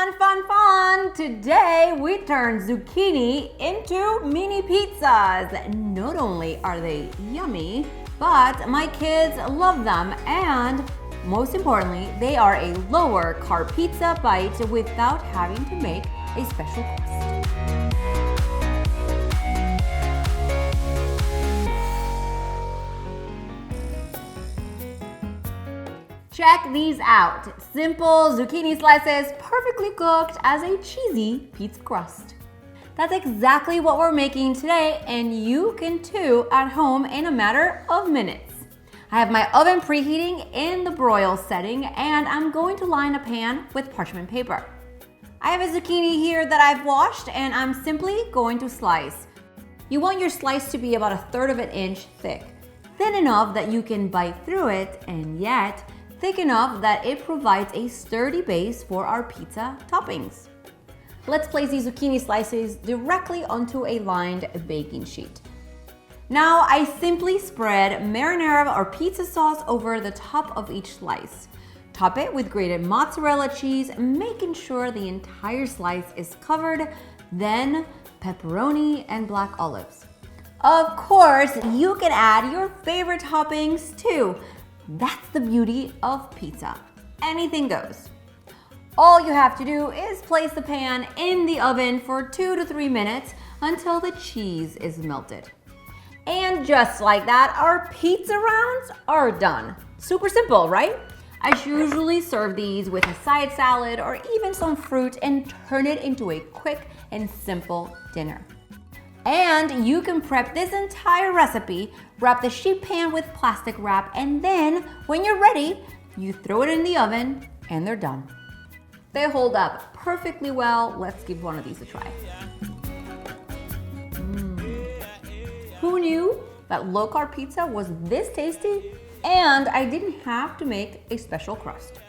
Fun, fun, fun! Today we turn zucchini into mini pizzas. Not only are they yummy, but my kids love them, and most importantly, they are a lower carb pizza bite without having to make a special crust. Check these out. Simple zucchini slices, perfectly cooked as a cheesy pizza crust. That's exactly what we're making today, and you can too at home in a matter of minutes. I have my oven preheating in the broil setting, and I'm going to line a pan with parchment paper. I have a zucchini here that I've washed, and I'm simply going to slice. You want your slice to be about 1/3 of an inch thick, thin enough that you can bite through it, and yet thick enough that it provides a sturdy base for our pizza toppings. Let's place these zucchini slices directly onto a lined baking sheet. Now I simply spread marinara or pizza sauce over the top of each slice. Top it with grated mozzarella cheese, making sure the entire slice is covered, then pepperoni and black olives. Of course, you can add your favorite toppings too. That's the beauty of pizza. Anything goes. All you have to do is place the pan in the oven for 2 to 3 minutes until the cheese is melted. And just like that, our pizza rounds are done. Super simple, right? I usually serve these with a side salad or even some fruit and turn it into a quick and simple dinner. And you can prep this entire recipe, wrap the sheet pan with plastic wrap, and then when you're ready, you throw it in the oven and they're done. They hold up perfectly well. Let's give one of these a try. Who knew that low-carb pizza was this tasty and I didn't have to make a special crust?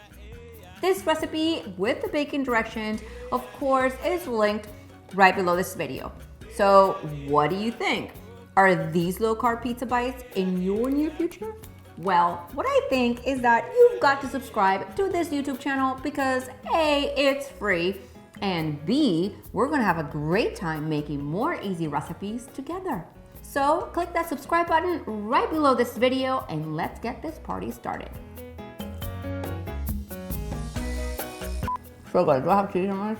This recipe with the baking directions, of course, is linked right below this video. So what do you think? Are these low-carb pizza bites in your near future? Well, what I think is that you've got to subscribe to this YouTube channel because A, it's free, and B, we're gonna have a great time making more easy recipes together. So click that subscribe button right below this video and let's get this party started. So good. Do I have cheese on my